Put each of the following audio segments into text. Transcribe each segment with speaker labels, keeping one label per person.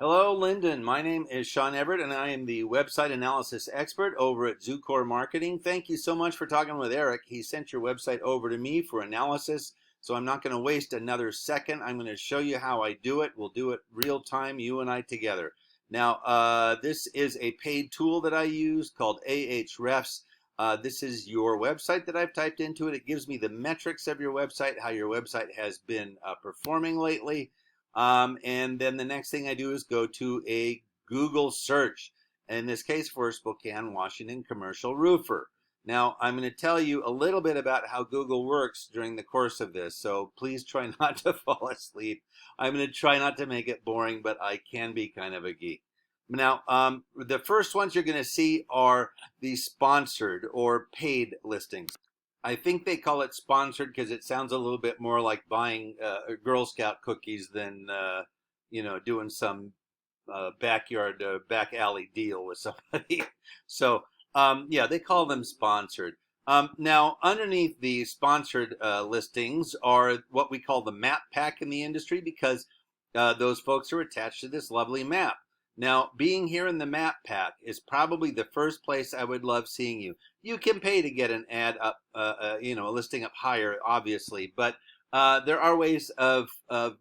Speaker 1: Hello, Lyndon. My name is Sean Everett, and I am the website analysis expert over at Zucore Marketing. Thank you so much for talking with Eric. He sent your website over to me for analysis, so I'm not going to waste another second. I'm going to show you how I do it. We'll do it real time, you and I together. Now, this is a paid tool that I use called Ahrefs. This is your website that I've typed into it. It gives me the metrics of your website, how your website has been performing lately. And then the next thing I do is go to a Google search, in this case for Spokane, Washington commercial roofer. Now, I'm going to tell you a little bit about how Google works during the course of this, so please try not to fall asleep. I'm going to try not to make it boring, but I can be kind of a geek. Now, the first ones you're going to see are the sponsored or paid listings. I think they call it sponsored because it sounds a little bit more like buying Girl Scout cookies than doing some backyard back alley deal with somebody. So yeah, they call them sponsored. Now, underneath the sponsored listings are what we call the map pack in the industry, because those folks are attached to this lovely map. Now, being here in the map pack is probably the first place I would love seeing you. You can pay to get an ad up, a listing up higher, obviously, but there are ways of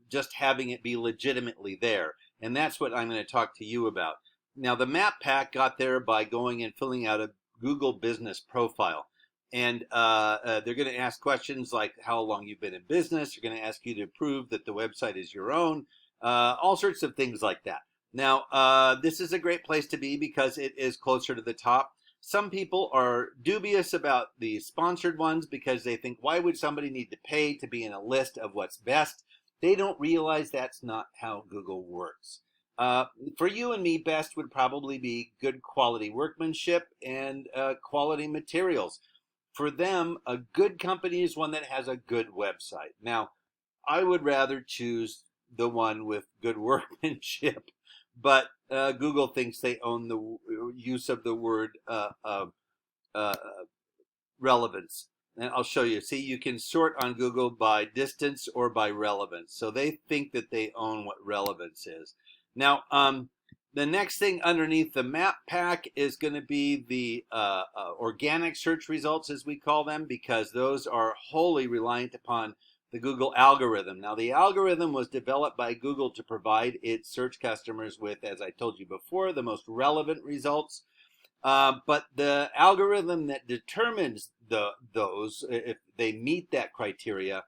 Speaker 1: just having it be legitimately there, and that's what I'm going to talk to you about. Now, the map pack got there by going and filling out a Google business profile, and they're going to ask questions like how long you've been in business. They're going to ask you to prove that the website is your own, all sorts of things like that. Now, this is a great place to be because it is closer to the top. Some people are dubious about the sponsored ones because they think, why would somebody need to pay to be in a list of what's best? They don't realize that's not how Google works. For you and me, best would probably be good quality workmanship and quality materials. For them, a good company is one that has a good website. Now, I would rather choose the one with good workmanship, but Google thinks they own the use of the word relevance. And I'll show you. See, you can sort on Google by distance or by relevance. So they think that they own what relevance is. Now, the next thing underneath the map pack is going to be the organic search results, as we call them, because those are wholly reliant upon the Google algorithm. Now, the algorithm was developed by Google to provide its search customers with, as I told you before, the most relevant results. But the algorithm that determines those, if they meet that criteria,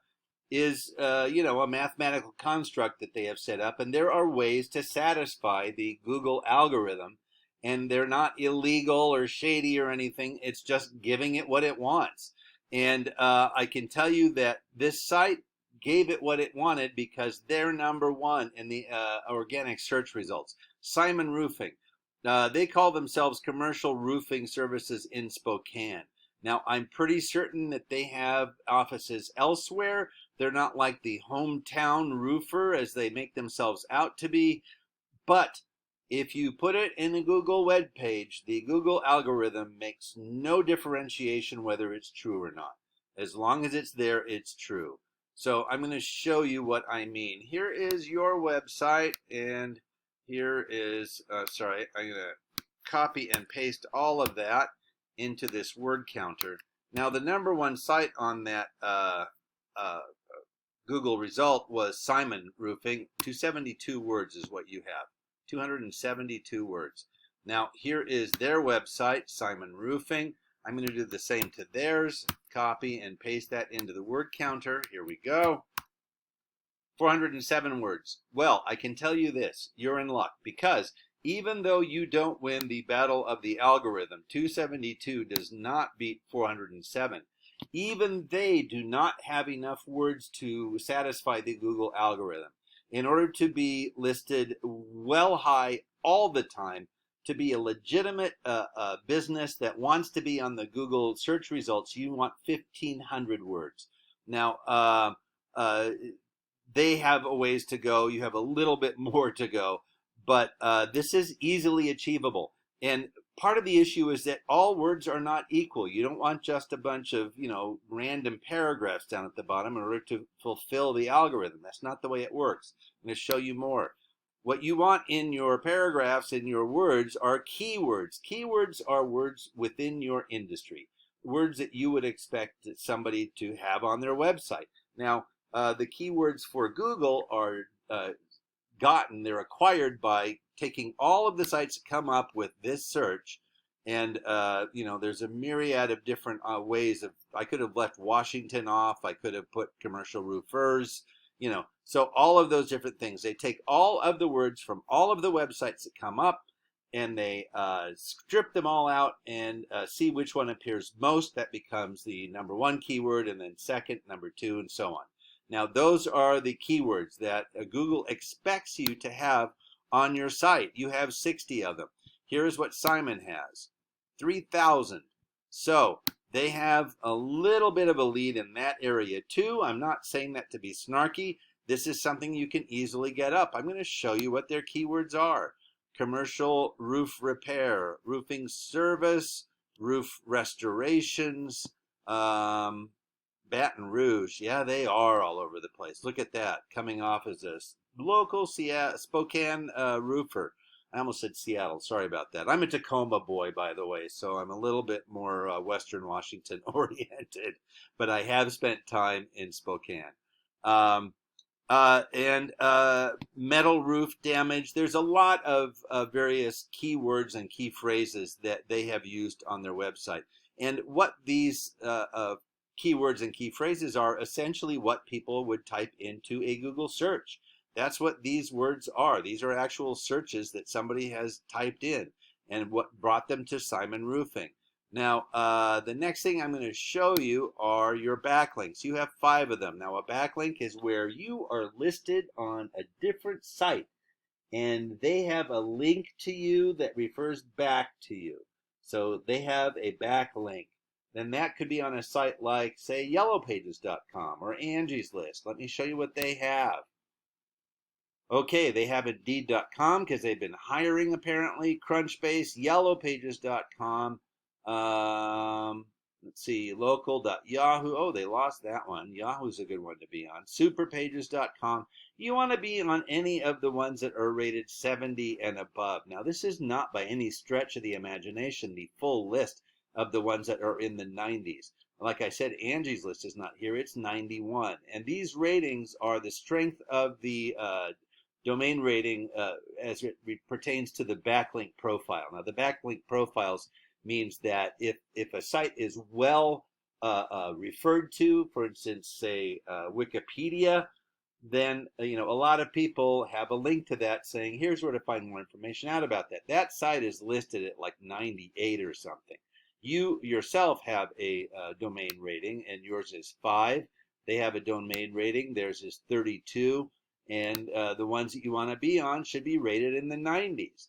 Speaker 1: is a mathematical construct that they have set up, and there are ways to satisfy the Google algorithm, and they're not illegal or shady or anything. It's just giving it what it wants. And I can tell you that this site gave it what it wanted because they're number one in the organic search results. Simon Roofing. They call themselves Commercial Roofing Services in Spokane. Now, I'm pretty certain that they have offices elsewhere. They're not like the hometown roofer as they make themselves out to be. But if you put it in a Google web page, the Google algorithm makes no differentiation whether it's true or not. As long as it's there, it's true. So I'm going to show you what I mean. Here is your website, and here is, I'm going to copy and paste all of that into this word counter. Now, the number one site on that Google result was Simon Roofing. 272 words is what you have. 272 words. Now, here is their website, Simon Roofing. I'm going to do the same to theirs. Copy and paste that into the word counter. Here we go. 407 words. Well, I can tell you this. You're in luck, because even though you don't win the battle of the algorithm, 272 does not beat 407. Even they do not have enough words to satisfy the Google algorithm. In order to be listed well high all the time, to be a legitimate business that wants to be on the Google search results, you want 1,500 words. Now, they have a ways to go. You have a little bit more to go, but this is easily achievable. And part of the issue is that all words are not equal. You don't want just a bunch of, random paragraphs down at the bottom in order to fulfill the algorithm. That's not the way it works. I'm going to show you more. What you want in your paragraphs, in your words, are keywords. Keywords are words within your industry, words that you would expect somebody to have on their website. Now, the keywords for Google are they're acquired by taking all of the sites that come up with this search. And, there's a myriad of different ways of, I could have left Washington off. I could have put commercial roofers, so all of those different things. They take all of the words from all of the websites that come up, and they strip them all out and see which one appears most. That becomes the number one keyword, and then second, number two, and so on. Now, those are the keywords that Google expects you to have on your site. You have 60 of them. Here's what Simon has, 3,000. So they have a little bit of a lead in that area too. I'm not saying that to be snarky. This is something you can easily get up. I'm going to show you what their keywords are. Commercial roof repair, roofing service, roof restorations, Baton Rouge. Yeah, they are all over the place. Look at that, coming off as a local Spokane roofer. I almost said Seattle. Sorry about that. I'm a Tacoma boy, by the way, so I'm a little bit more Western Washington oriented, but I have spent time in Spokane. And metal roof damage. There's a lot of various keywords and key phrases that they have used on their website. And what these keywords and key phrases are essentially what people would type into a Google search. That's what these words are. These are actual searches that somebody has typed in and what brought them to Simon Roofing. Now, the next thing I'm going to show you are your backlinks. You have 5 of them. Now, a backlink is where you are listed on a different site, and they have a link to you that refers back to you. So they have a backlink. Then that could be on a site like, say, yellowpages.com or Angie's List. Let me show you what they have. Okay, they have Indeed.com because they've been hiring apparently. Crunchbase, yellowpages.com. Let's see, local.yahoo. Oh, they lost that one. Yahoo's a good one to be on. Superpages.com. You want to be on any of the ones that are rated 70 and above. Now, this is not by any stretch of the imagination the full list of the ones that are in the 90s. Like I said, Angie's List is not here. It's 91. And these ratings are the strength of the domain rating as it pertains to the backlink profile. Now, the backlink profiles means that if a site is well referred to, for instance, say Wikipedia, then a lot of people have a link to that saying, here's where to find more information out about that. That site is listed at like 98 or something. You yourself have a domain rating, and yours is 5. They have a domain rating. Theirs is 32. And the ones that you want to be on should be rated in the 90s.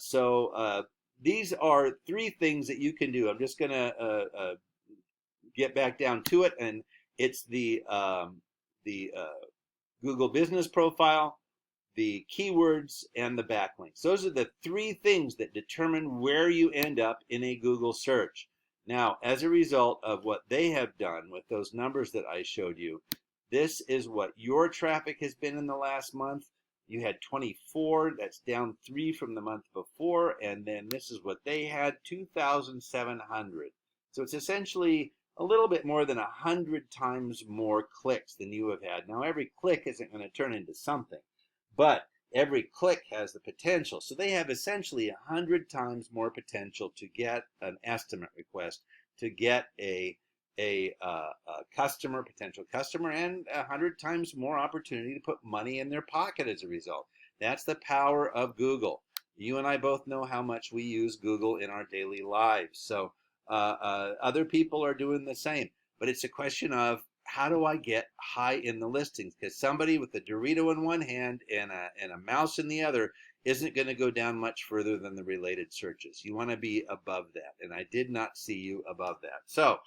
Speaker 1: So these are 3 things that you can do. I'm just going to get back down to it, and it's the Google Business Profile, the keywords, and the backlinks. Those are the 3 things that determine where you end up in a Google search. Now, as a result of what they have done with those numbers that I showed you, this is what your traffic has been in the last month. You had 24, that's down 3 from the month before, and then this is what they had, 2,700. So it's essentially a little bit more than 100 times more clicks than you have had. Now, every click isn't going to turn into something, but every click has the potential. So they have essentially 100 times more potential to get an estimate request, to get a potential customer, and 100 times more opportunity to put money in their pocket as a result. That's the power of Google. You and I both know how much we use Google in our daily lives. So other people are doing the same. But it's a question of, how do I get high in the listings? Because somebody with a Dorito in one hand and a mouse in the other isn't going to go down much further than the related searches. You want to be above that. And I did not see you above that. So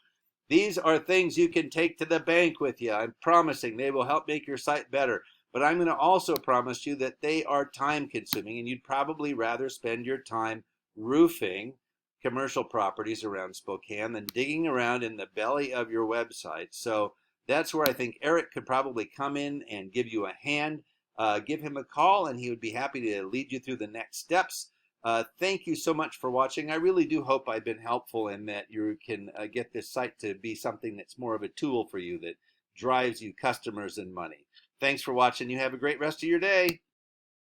Speaker 1: these are things you can take to the bank with you. I'm promising they will help make your site better. But I'm going to also promise you that they are time consuming, and you'd probably rather spend your time roofing commercial properties around Spokane than digging around in the belly of your website. So that's where I think Eric could probably come in and give you a hand. give him a call and he would be happy to lead you through the next steps. Thank you so much for watching. I really do hope I've been helpful in that you can get this site to be something that's more of a tool for you that drives you customers and money. Thanks for watching. You have a great rest of your day.